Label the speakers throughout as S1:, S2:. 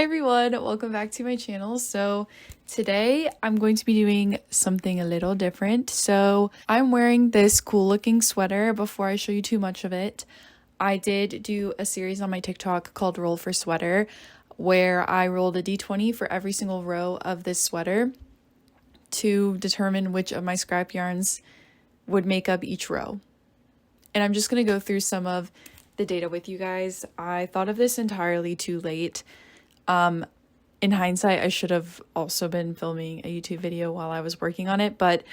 S1: everyone, welcome back to my channel. So today I'm going to be doing something a little different. So I'm wearing this cool looking sweater. Before I show you too much of it, I did do a series on my TikTok called Roll for Sweater, where I rolled a d20 for every single row of this sweater to determine which of my scrap yarns would make up each row. And I'm just going to go through some of the data with you guys. I thought of this entirely too late. In hindsight, I should have also been filming a YouTube video while I was working on it, but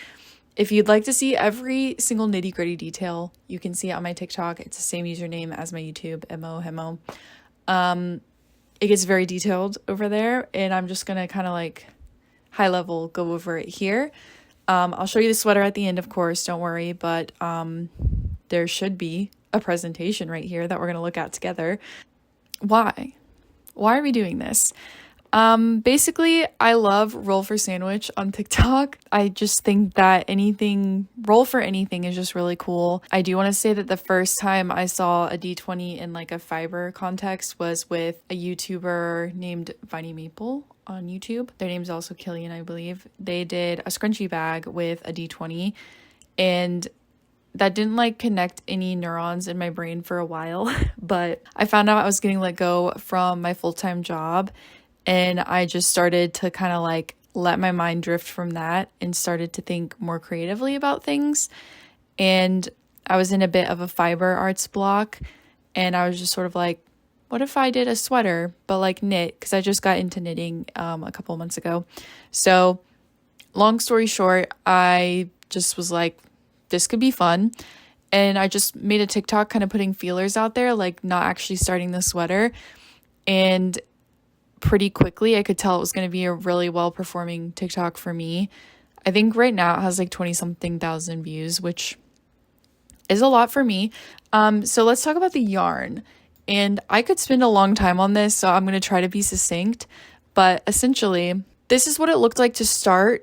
S1: if you'd like to see every single nitty-gritty detail, you can see it on my TikTok. It's the same username as my YouTube, Hemo. It gets very detailed over there, and I'm just gonna kind of like high level go over it here. I'll show you the sweater at the end, of course, don't worry, but there should be a presentation right here that we're gonna look at together. Why are we doing this? Basically, I love roll for sandwich on TikTok. I just think that roll for anything is just really cool. I do want to say that the first time I saw a d20 in like a fiber context was with a YouTuber named Viney Maple on YouTube. Their name's also Killian, I believe. They did a scrunchie bag with a d20, and that didn't like connect any neurons in my brain for a while, but I found out I was getting let go from my full-time job, and I just started to kind of like let my mind drift from that and started to think more creatively about things. And I was in a bit of a fiber arts block, and I was just sort of like, what if I did a sweater but like knit, because I just got into knitting a couple months ago. So long story short, I just was like, this could be fun. And I just made a TikTok kind of putting feelers out there, like not actually starting the sweater. And pretty quickly, I could tell it was going to be a really well performing TikTok for me. I think right now it has like 20 something thousand views, which is a lot for me. So let's talk about the yarn. And I could spend a long time on this, so I'm going to try to be succinct. But essentially, this is what it looked like to start.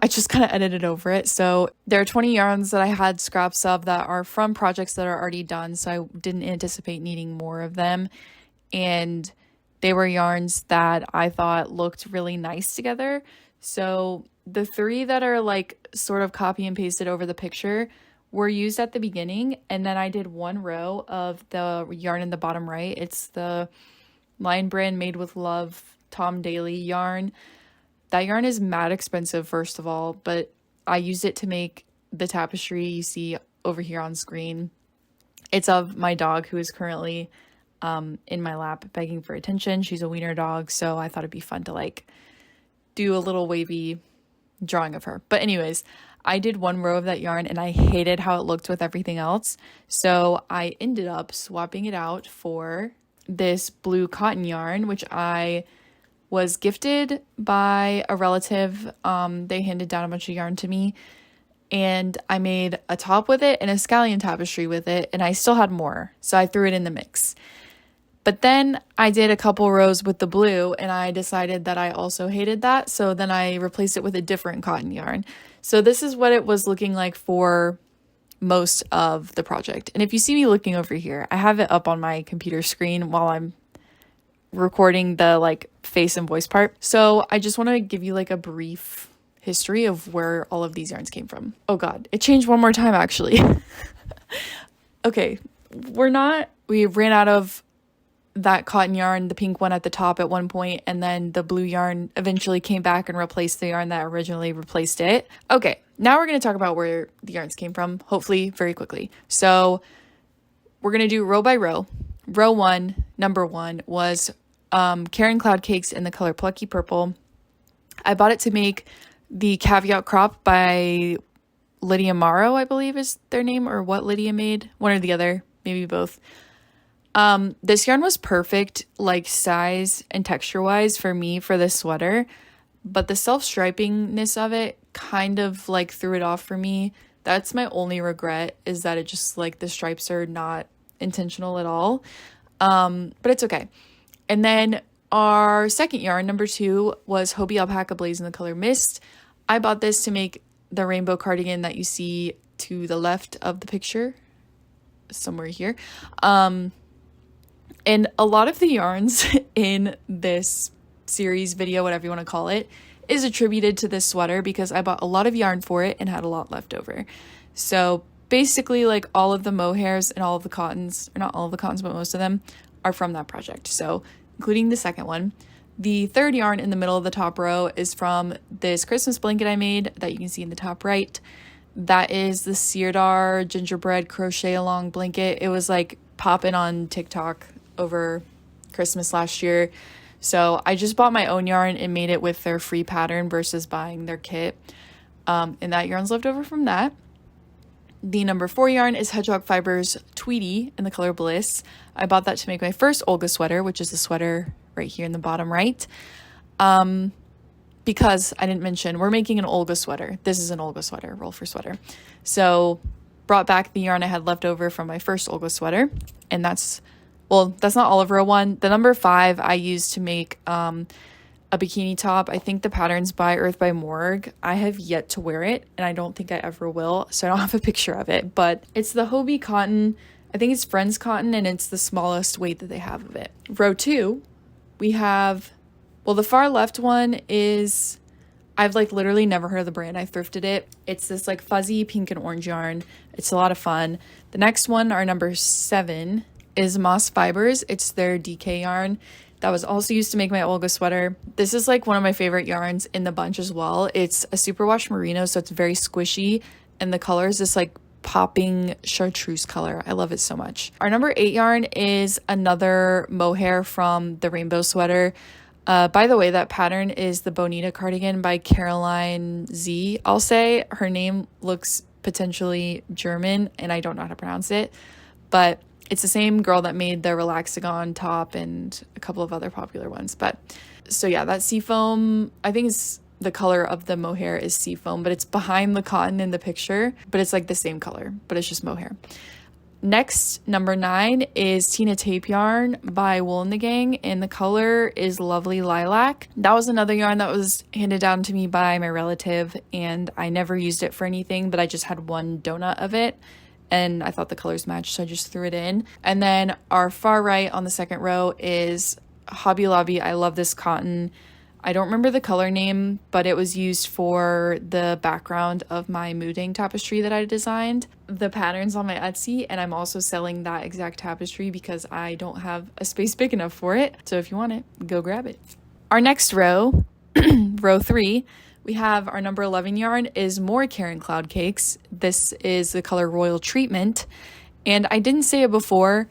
S1: I just kind of edited over it. So there are 20 yarns that I had scraps of that are from projects that are already done. So I didn't anticipate needing more of them. And they were yarns that I thought looked really nice together. So the three that are like sort of copy and pasted over the picture were used at the beginning. And then I did one row of the yarn in the bottom right. It's the Lion Brand Made with Love Tom Daly yarn. That yarn is mad expensive, first of all, but I used it to make the tapestry you see over here on screen. It's of my dog, who is currently in my lap begging for attention. She's a wiener dog, so I thought it'd be fun to like do a little wavy drawing of her. But anyways, I did one row of that yarn and I hated how it looked with everything else. So I ended up swapping it out for this blue cotton yarn, which I was gifted by a relative. They handed down a bunch of yarn to me, and I made a top with it and a scallion tapestry with it, and I still had more, so I threw it in the mix. But then I did a couple rows with the blue, and I decided that I also hated that, so then I replaced it with a different cotton yarn. So this is what it was looking like for most of the project. And if you see me looking over here, I have it up on my computer screen while I'm recording the like face and voice part. So I just want to give you like a brief history of where all of these yarns came from. Oh god, it changed one more time actually. Okay, we ran out of that cotton yarn, the pink one at the top at one point, and then the blue yarn eventually came back and replaced the yarn that originally replaced it. Okay, now we're going to talk about where the yarns came from, hopefully very quickly. So we're going to do row by row. Row one, number one, was Karen Cloud Cakes in the color Plucky Purple. I bought it to make the Caveat Crop by Lydia Morrow, I believe is their name, or what Lydia made. One or the other, maybe both. This yarn was perfect, like size and texture wise for me for this sweater, but the self-stripingness of it kind of like threw it off for me. That's my only regret, is that it just like the stripes are not intentional at all. But it's okay. And then our second yarn, number two, was Hobie Alpaca Blaze in the color Mist. I bought this to make the rainbow cardigan that you see to the left of the picture, somewhere here. And a lot of the yarns in this series, video, whatever you want to call it, is attributed to this sweater because I bought a lot of yarn for it and had a lot left over. So basically, like, all of the mohairs and all of the cottons, or not all of the cottons, but most of them are from that project. So including the second one. The third yarn in the middle of the top row is from this Christmas blanket I made that you can see in the top right. That is the Sirdar gingerbread crochet along blanket. It was like popping on TikTok over Christmas last year. So I just bought my own yarn and made it with their free pattern versus buying their kit. And that yarn's left over from that. The number 4 yarn is Hedgehog Fibers Tweety in the color Bliss. I bought that to make my first Olga sweater, which is the sweater right here in the bottom right. Because I didn't mention, we're making an Olga sweater. This is an Olga sweater, roll for sweater. So brought back the yarn I had left over from my first Olga sweater. And that's not all of row 1. The number 5 I used to make a bikini top. I think the pattern's by Earth by Morg. I have yet to wear it, and I don't think I ever will, so I don't have a picture of it. But it's the Hobie cotton. I think it's Friends cotton, and it's the smallest weight that they have of it. Row 2, we have, well, the far left one is, I've like literally never heard of the brand. I thrifted it. It's this like fuzzy pink and orange yarn. It's a lot of fun. The next one, our number 7, is Moss Fibers. It's their DK yarn. That was also used to make my Olga sweater. This is like one of my favorite yarns in the bunch as well. It's a superwash merino, so it's very squishy. And the color is this like popping chartreuse color. I love it so much. Our number 8 yarn is another mohair from the rainbow sweater. By the way, that pattern is the Bonita cardigan by Caroline Z. I'll say her name looks potentially German and I don't know how to pronounce it, but it's the same girl that made the Relaxagon top and a couple of other popular ones. But so yeah, that seafoam, I think it's the color of the mohair is seafoam, but it's behind the cotton in the picture, but it's like the same color, but it's just mohair. Next, number 9 is Tina Tape yarn by Wool and the Gang, and the color is Lovely Lilac. That was another yarn that was handed down to me by my relative, and I never used it for anything, but I just had one donut of it. And I thought the colors matched, so I just threw it in. And then our far right on the second row is Hobby Lobby. I love this cotton. I don't remember the color name, but it was used for the background of my Mooding tapestry that I designed. The pattern's on my Etsy, and I'm also selling that exact tapestry because I don't have a space big enough for it. So if you want it, go grab it. Our next row, row 3, we have our number 11 yarn is more Karen Cloud Cakes. This is the color Royal Treatment. And I didn't say it before,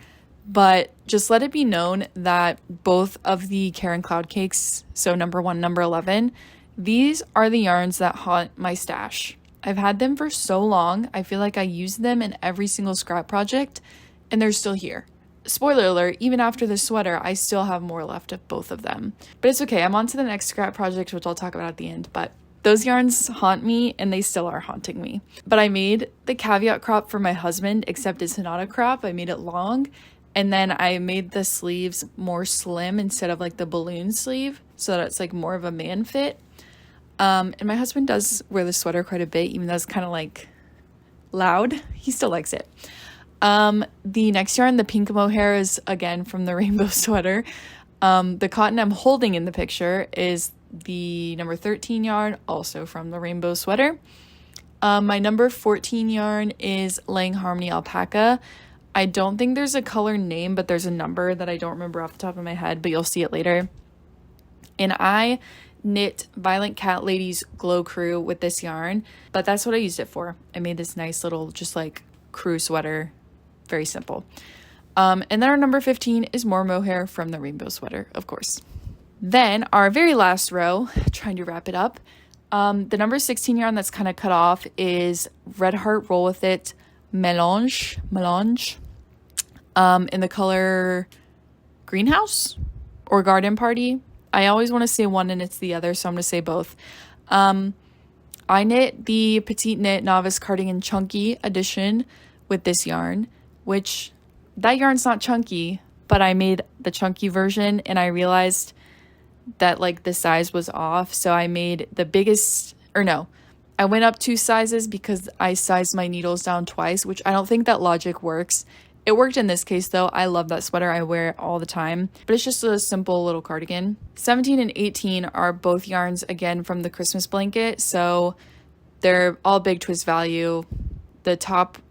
S1: but just let it be known that both of the Karen Cloud Cakes, so number 1, number 11, these are the yarns that haunt my stash. I've had them for so long. I feel like I use them in every single scrap project, and they're still here. Spoiler alert, even after the sweater, I still have more left of both of them. But it's okay, I'm on to the next scrap project, which I'll talk about at the end, but those yarns haunt me, and they still are haunting me. But I made the caveat crop for my husband, except it's not a crop. I made it long, and then I made the sleeves more slim instead of like the balloon sleeve, so that it's like more of a man fit. And my husband does wear the sweater quite a bit, even though it's kind of like loud. He still likes it. The next yarn, the pink mohair, is again from the rainbow sweater. The cotton I'm holding in the picture is the number 13 yarn, also from the rainbow sweater. My number 14 yarn is Lang Harmony Alpaca. I don't think there's a color name, but there's a number that I don't remember off the top of my head, but you'll see it later. And I knit Violent Cat Lady's Glow Crew with this yarn, but that's what I used it for. I made this nice little just like crew sweater, very simple. And then our number 15 is more mohair from the rainbow sweater, of course. Then our very last row, trying to wrap it up, the number 16 yarn that's kind of cut off is Red Heart Roll With It Melange, in the color Greenhouse or Garden Party. I always want to say one and it's the other, so I'm going to say both. I knit the Petite Knit Novice Cardigan Chunky edition with this yarn, which that yarn's not chunky, but I made the chunky version and I realized that like the size was off, so I made the biggest, or no, I went up 2 sizes because I sized my needles down twice, which I don't think that logic works. It worked in this case though. I love that sweater. I wear it all the time, but it's just a simple little cardigan. 17 and 18 are both yarns again from the Christmas blanket. So they're all big twist value. The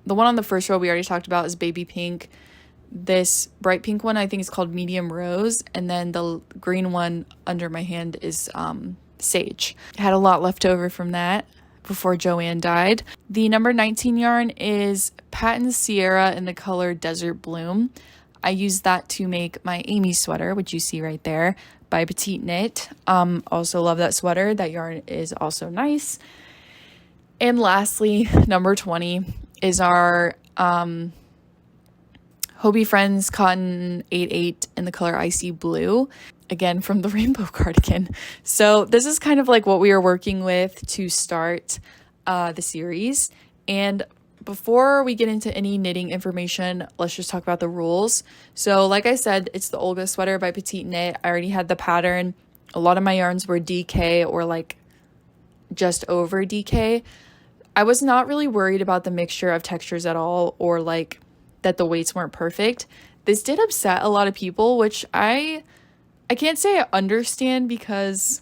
S1: one on the first row we already talked about is baby pink. This bright pink one I think is called medium rose, and then the green one under my hand is sage. I had a lot left over from that before Joanne died. The number 19 yarn is Patent Sierra in the color Desert Bloom. I used that to make my Amy sweater, which you see right there, by Petite Knit. Also love that sweater. That yarn is also nice. And lastly, number 20 is our Hobie Friends Cotton 88 in the color Icy Blue, again from the rainbow cardigan. So this is kind of like what we are working with to start the series. And before we get into any knitting information, let's just talk about the rules. So like I said, it's the Olga sweater by Petite Knit. I already had the pattern. A lot of my yarns were DK or like just over DK. I was not really worried about the mixture of textures at all, or like that the weights weren't perfect. This did upset a lot of people, which I can't say I understand, because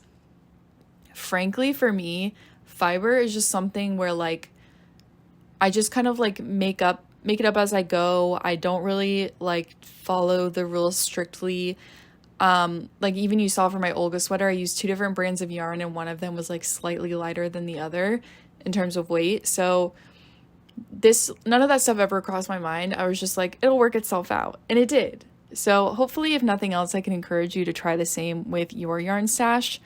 S1: frankly for me, fiber is just something where like I just kind of like make it up as I go. I don't really like follow the rules strictly. Like even you saw for my Olga sweater, I used 2 different brands of yarn, and one of them was like slightly lighter than the other in terms of weight. So none of that stuff ever crossed my mind. I was just like, it'll work itself out, and it did. So hopefully, if nothing else, I can encourage you to try the same with your yarn stash.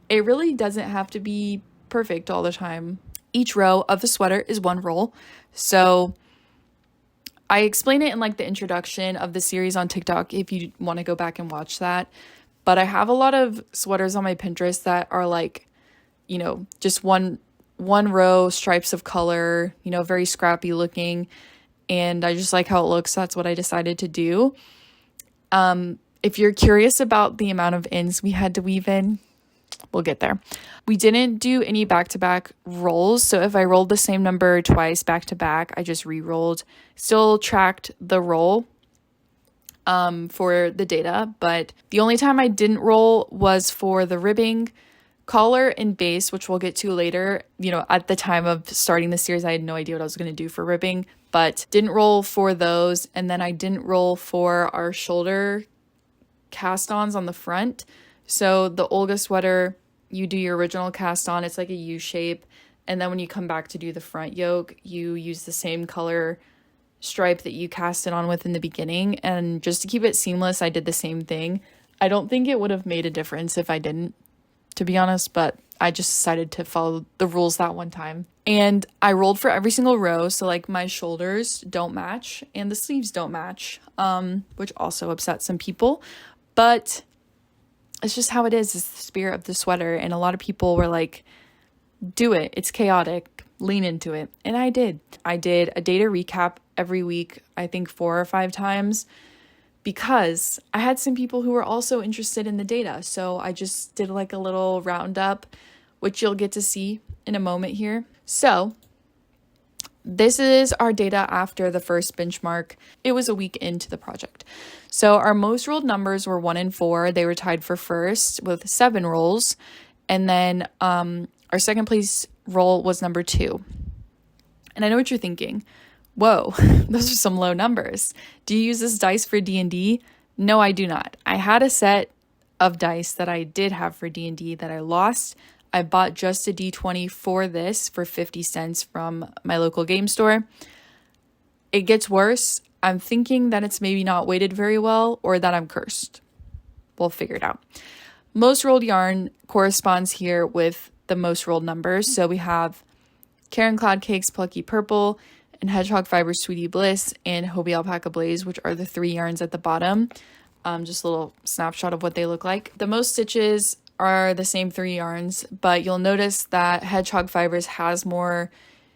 S1: It really doesn't have to be perfect all the time. Each row of the sweater is 1 roll. So I explain it in like the introduction of the series on TikTok if you want to go back and watch that. But I have a lot of sweaters on my Pinterest that are like, you know, just one row, stripes of color, you know, very scrappy looking. And I just like how it looks. That's what I decided to do. If you're curious about the amount of ends we had to weave in, we'll get there. We didn't do any back-to-back rolls. So if I rolled the same number twice back-to-back, I just re-rolled. Still tracked the roll for the data. But the only time I didn't roll was for the ribbing, collar, and base, which we'll get to later. You know, at the time of starting the series, I had no idea what I was going to do for ribbing, but didn't roll for those. And then I didn't roll for our shoulder cast-ons on the front. So the Olga sweater, you do your original cast on, it's like a U shape. And then when you come back to do the front yoke, you use the same color stripe that you cast it on with in the beginning. And just to keep it seamless, I did the same thing. I don't think it would have made a difference if I didn't, to be honest, but I just decided to follow the rules that one time. And I rolled for every single row, so like my shoulders don't match and the sleeves don't match, which also upset some people, but it's just how it is. It's the spirit of the sweater, and a lot of people were like, do it, it's chaotic, lean into it. And I did a data recap every week, I think 4 or 5 times, because I had some people who were also interested in the data. So I just did like a little roundup, which you'll get to see in a moment here. So this is our data after the first benchmark. It was a week into the project. So our most rolled numbers were 1 and 4. They were tied for first with 7 rolls. And then our second place roll was number 2. And I know what you're thinking. Whoa, those are some low numbers. Do you use this dice for D&D? No, I do not. I had a set of dice that I did have for D&D that I lost. I bought just a d20 for this for 50 cents from my local game store. It gets worse. I'm thinking that it's maybe not weighted very well, or that I'm cursed. We'll figure it out. Most rolled yarn corresponds here with the most rolled numbers. So we have Karen Cloud Cakes Plucky Purple, and Hedgehog Fiber Sweetie Bliss, and Hobie Alpaca Blaze, which are the 3 yarns at the bottom. Just a little snapshot of what they look like. The most stitches are the same 3 yarns, but you'll notice that Hedgehog Fibers has more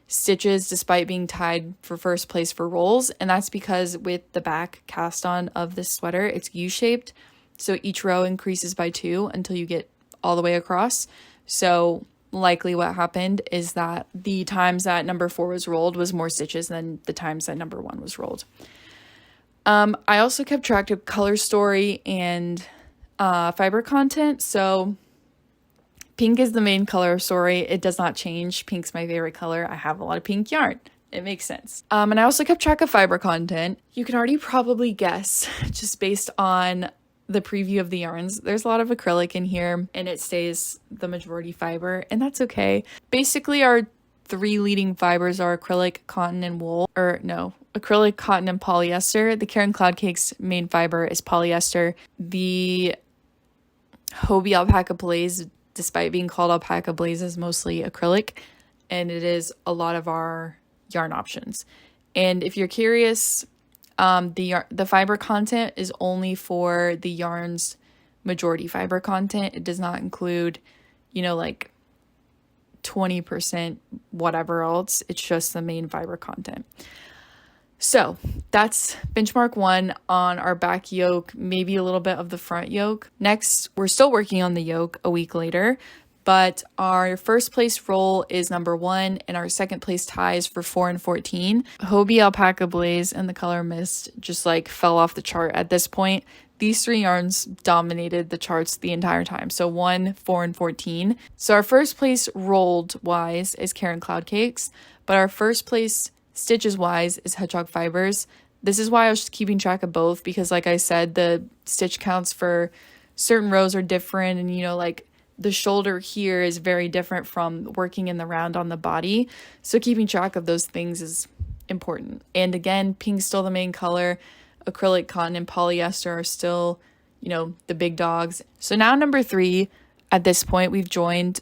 S1: stitches despite being tied for first place for rolls, and that's because with the back cast on of this sweater, it's U-shaped, so each row increases by 2 until you get all the way across. So likely what happened is that the times that number 4 was rolled was more stitches than the times that number 1 was rolled. I also kept track of color story and fiber content. So pink is the main color of story. It does not change. Pink's my favorite color. I have a lot of pink yarn. It makes sense. And I also kept track of fiber content. You can already probably guess just based on the preview of the yarns. There's a lot of acrylic in here and it stays the majority fiber, and that's okay. Basically, our three leading fibers are acrylic, cotton, and wool. Or no, acrylic, cotton, and polyester. The Karen Cloud Cake's main fiber is polyester. The Hobie Alpaca Blaze, despite being called Alpaca Blaze, is mostly acrylic, and it is a lot of our yarn options. And if you're curious, the fiber content is only for the yarn's majority fiber content. It does not include, like 20% whatever else. It's just the main fiber content. So that's benchmark 1 on our back yoke, maybe a little bit of the front yoke. Next, we're still working on the yoke a week later, but our first place roll is number 1 and our second place ties for 4 and 14. Hobie Alpaca Blaze and the color Mist just fell off the chart at this point. These 3 yarns dominated the charts the entire time. So 1, 4, and 14. So our first place rolled wise is Karen Cloud Cakes, but our first place stitches wise is Hedgehog Fibers. This is why I was keeping track of both, because like I said, the stitch counts for certain rows are different, and the shoulder here is very different from working in the round on the body. So keeping track of those things is important. And again, pink's still the main color. Acrylic, cotton, and polyester are still, the big dogs. So now number 3, at this point, we've joined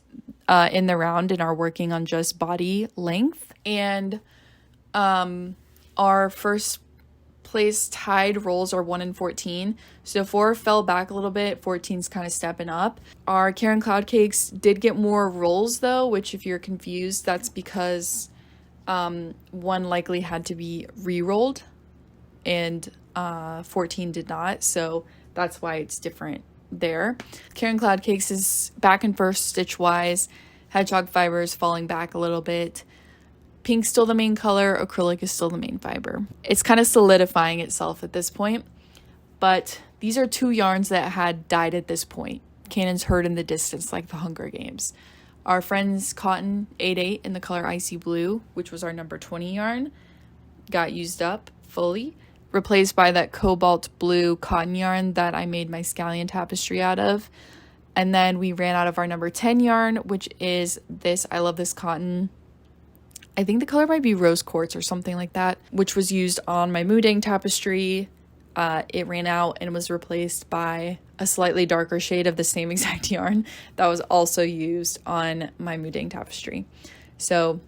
S1: in the round and are working on just body length. And our first place tied rolls are 1 and 14. So 4 fell back a little bit. 14's kind of stepping up. Our Karen Cloud Cakes did get more rolls though, which if you're confused, that's because 1 likely had to be re-rolled and 14 did not. So that's why it's different there. Karen Cloud Cakes is back and first stitch wise. Hedgehog Fibers falling back a little bit. Pink's still the main color, acrylic is still the main fiber. It's kind of solidifying itself at this point, but these are 2 yarns that had died at this point. Cannons heard in the distance like the Hunger Games. Our friend's Cotton 8/8 in the color Icy Blue, which was our number 20 yarn, got used up fully, replaced by that cobalt blue cotton yarn that I made my scallion tapestry out of. And then we ran out of our number 10 yarn, which is this. I love this cotton. I think the color might be rose quartz or something like that, which was used on my Moodang tapestry. It ran out and was replaced by a slightly darker shade of the same exact yarn that was also used on my Moodang tapestry. So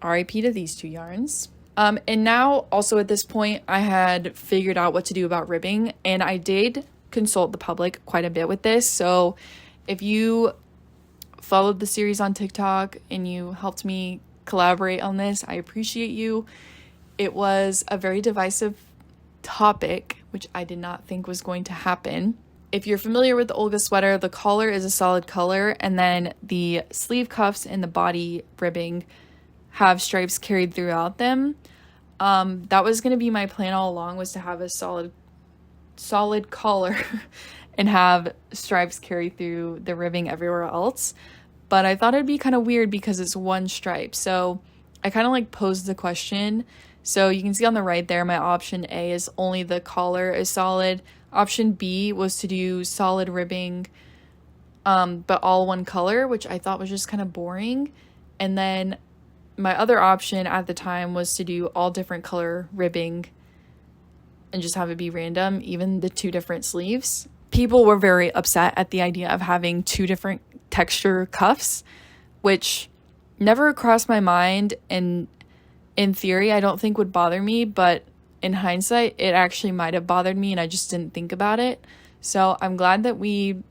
S1: RIP to these 2 yarns. And now also at this point, I had figured out what to do about ribbing, and I did consult the public quite a bit with this. So if you followed the series on TikTok and you helped me collaborate on this, I appreciate you. It was a very divisive topic, which I did not think was going to happen. If you're familiar with the Olga sweater, the collar is a solid color, and then the sleeve cuffs and the body ribbing have stripes carried throughout them. That was going to be my plan all along, was to have a solid collar and have stripes carry through the ribbing everywhere else. But I thought it'd be kind of weird because it's 1 stripe. So I kind of posed the question. So you can see on the right there, my option A is only the collar is solid. Option B was to do solid ribbing, but all 1 color, which I thought was just kind of boring. And then my other option at the time was to do all different color ribbing and just have it be random, even the 2 different sleeves. People were very upset at the idea of having 2 different texture cuffs, which never crossed my mind, and in theory I don't think would bother me, but in hindsight it actually might have bothered me and I just didn't think about it. So I'm glad that we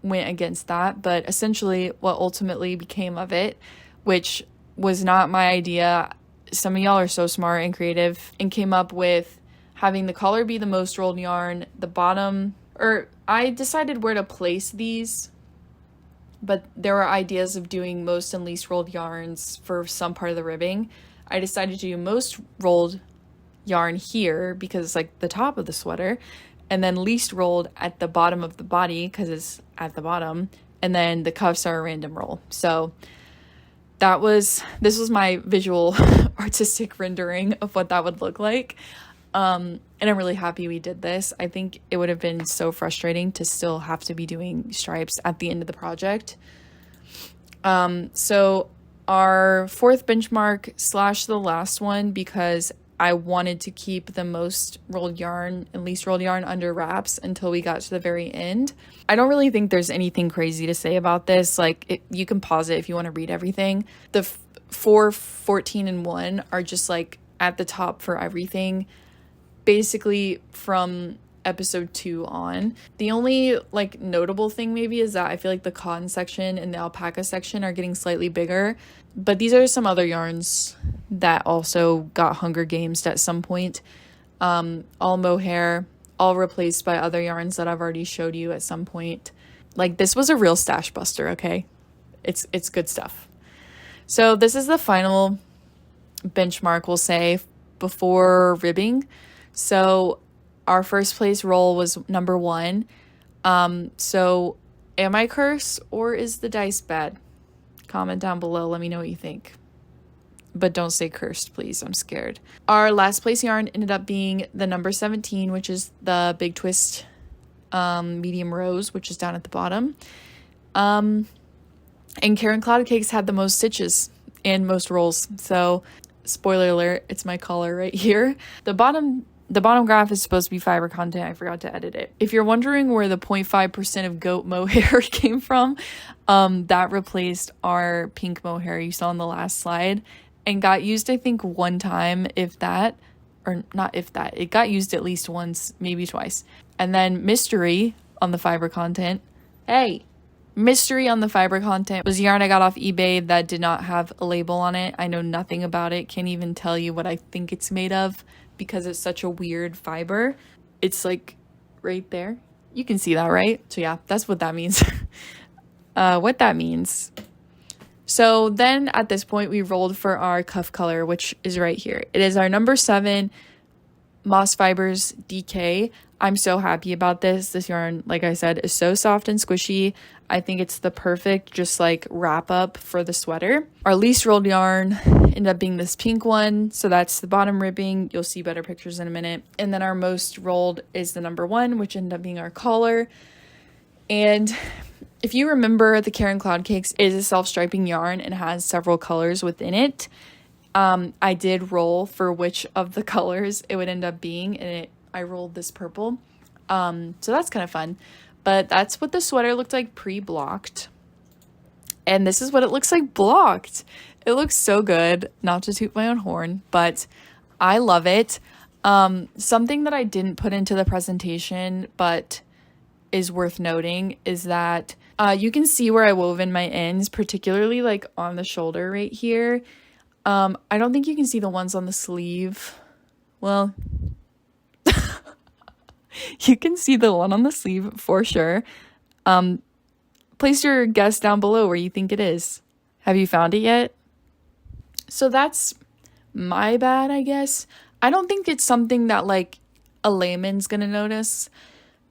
S1: went against that. But essentially what ultimately became of it, which was not my idea, some of y'all are so smart and creative, and came up with having the collar be the most rolled yarn, the bottom, or I decided where to place these, but there were ideas of doing most and least rolled yarns for some part of the ribbing. I decided to do most rolled yarn here because it's like the top of the sweater, and then least rolled at the bottom of the body because it's at the bottom, and then the cuffs are a random roll. So this was my visual artistic rendering of what that would look like. And I'm really happy we did this. I think it would have been so frustrating to still have to be doing stripes at the end of the project. So our fourth benchmark / the last one, because I wanted to keep the most rolled yarn and least rolled yarn under wraps until we got to the very end. I don't really think there's anything crazy to say about this. Like, you can pause it if you want to read everything. The 4, 14, and 1 are just like at the top for everything, basically from episode 2 on. The only like notable thing maybe is that I feel like the cotton section and the alpaca section are getting slightly bigger, but these are some other yarns that also got Hunger Games at some point. All mohair, all replaced by other yarns that I've already showed you at some point. Like, this was a real stash buster, okay? It's good stuff. So this is the final benchmark, we'll say, before ribbing. So our first place roll was number 1. So am I cursed or is the dice bad? Comment down below. Let me know what you think. But don't say cursed, please. I'm scared. Our last place yarn ended up being the number 17, which is the Big Twist medium rose, which is down at the bottom. And Karen Cloud Cakes had the most stitches and most rolls. So spoiler alert, it's my collar right here. The bottom graph is supposed to be fiber content. I forgot to edit it. If you're wondering where the 0.5% of goat mohair came from, that replaced our pink mohair you saw on the last slide and got used, I think, one time, if that, or not if that. It got used at least once, maybe twice. And then Mystery on the fiber content. Mystery on the fiber content was yarn I got off eBay that did not have a label on it. I know nothing about it. Can't even tell you what I think it's made of, because it's such a weird fiber. It's like right there. You can see that, right? So yeah, that's what that means. So then at this point, we rolled for our cuff color, which is right here. It is our number 7 Moss Fibers DK. I'm so happy about this. This yarn, like I said, is so soft and squishy. I think it's the perfect just like wrap up for the sweater. Our least rolled yarn ended up being this pink one. So that's the bottom ribbing. You'll see better pictures in a minute. And then our most rolled is the number 1, which ended up being our collar. And if you remember, the Karen Cloud Cakes is a self-striping yarn and has several colors within it. I did roll for which of the colors it would end up being, and I rolled this purple. So that's kind of fun. But that's what the sweater looked like pre-blocked. And this is what it looks like blocked. It looks so good, not to toot my own horn, but I love it. Something that I didn't put into the presentation, but is worth noting, is that you can see where I wove in my ends, particularly like on the shoulder right here. I don't think you can see the ones on the sleeve. Well, you can see the one on the sleeve for sure. Place your guess down below where you think it is. Have you found it yet? So that's my bad, I guess. I don't think it's something that like a layman's gonna notice,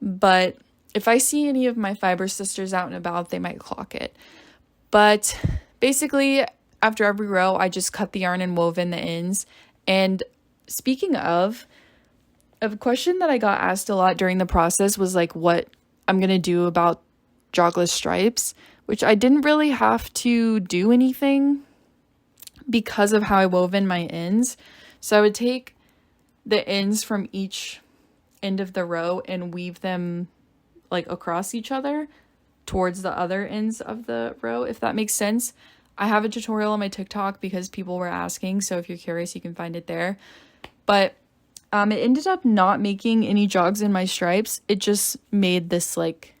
S1: but if I see any of my fiber sisters out and about, they might clock it. But basically, after every row, I just cut the yarn and wove in the ends. And speaking of, a question that I got asked a lot during the process was like what I'm going to do about jogless stripes, which I didn't really have to do anything because of how I wove in my ends. So I would take the ends from each end of the row and weave them like across each other towards the other ends of the row, if that makes sense. I have a tutorial on my TikTok because people were asking, so if you're curious, you can find it there. But it ended up not making any jogs in my stripes. It just made this like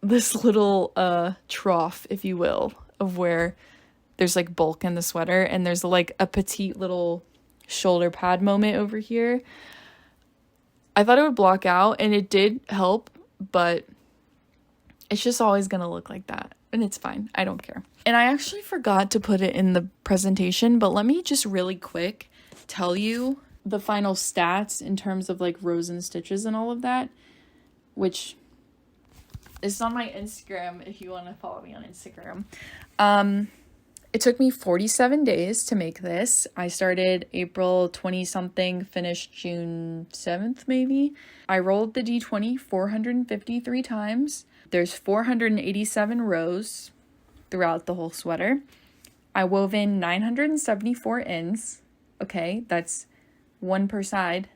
S1: this little trough, if you will, of where there's like bulk in the sweater, and there's like a petite little shoulder pad moment over here. I thought it would block out, and it did help, but it's just always gonna look like that, and it's fine. I don't care. And I actually forgot to put it in the presentation, but let me just really quick tell you the final stats in terms of like rows and stitches and all of that, which is on my Instagram if you want to follow me on Instagram. It took me 47 days to make this. I started April 20 something, finished June 7th maybe. I rolled the d20 453 times. There's 487 rows throughout the whole sweater. I wove in 974 ends. Okay, that's one per side.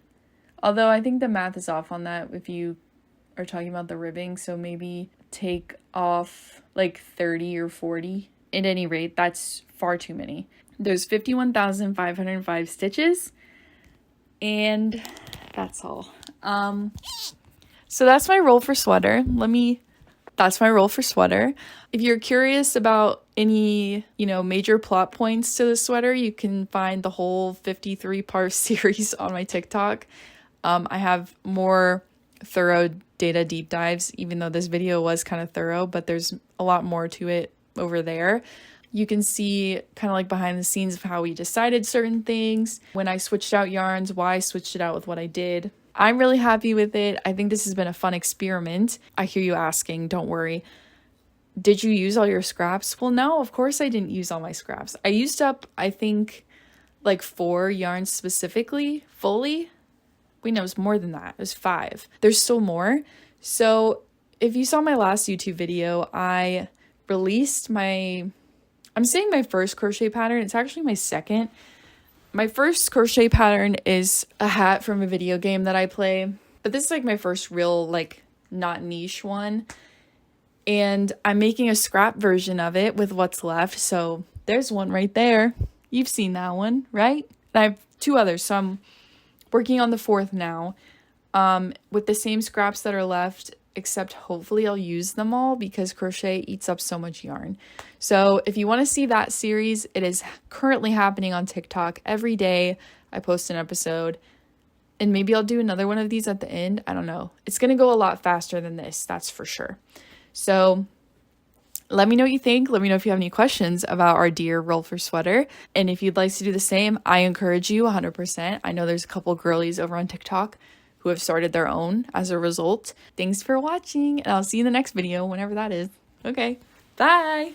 S1: Although I think the math is off on that if you are talking about the ribbing, so maybe take off like 30 or 40. At any rate, that's far too many. There's 51,505 stitches, and that's all. So that's my roll for sweater. That's my roll for sweater. If you're curious about any, major plot points to the sweater, you can find the whole 53-part series on my TikTok. I have more thorough data deep dives, even though this video was kind of thorough, but there's a lot more to it over there. You can see kind of like behind the scenes of how we decided certain things, when I switched out yarns, why I switched it out with what I did. I'm really happy with it. I think this has been a fun experiment. I hear you asking, don't worry. Did you use all your scraps? Well, no, of course I didn't use all my scraps. I used up, I think, like 4 yarns specifically, fully. Wait, no, it was more than that. It was 5. There's still more. So if you saw my last YouTube video, I released I'm saying my first crochet pattern. It's actually my second. My first crochet pattern is a hat from a video game that I play. But this is like my first real, like, not niche one. And I'm making a scrap version of it with what's left. So there's one right there. You've seen that one, right? And I have 2 others. So I'm working on the 4th now. With the same scraps that are left, except hopefully I'll use them all because crochet eats up so much yarn. So if you want to see that series, it is currently happening on TikTok. Every day I post an episode, and maybe I'll do another one of these at the end. I don't know. It's going to go a lot faster than this, that's for sure. So let me know what you think. Let me know if you have any questions about our dear roll for sweater. And if you'd like to do the same, I encourage you 100%. I know there's a couple girlies over on TikTok who have started their own as a result. Thanks for watching, and I'll see you in the next video, whenever that is. Okay, bye!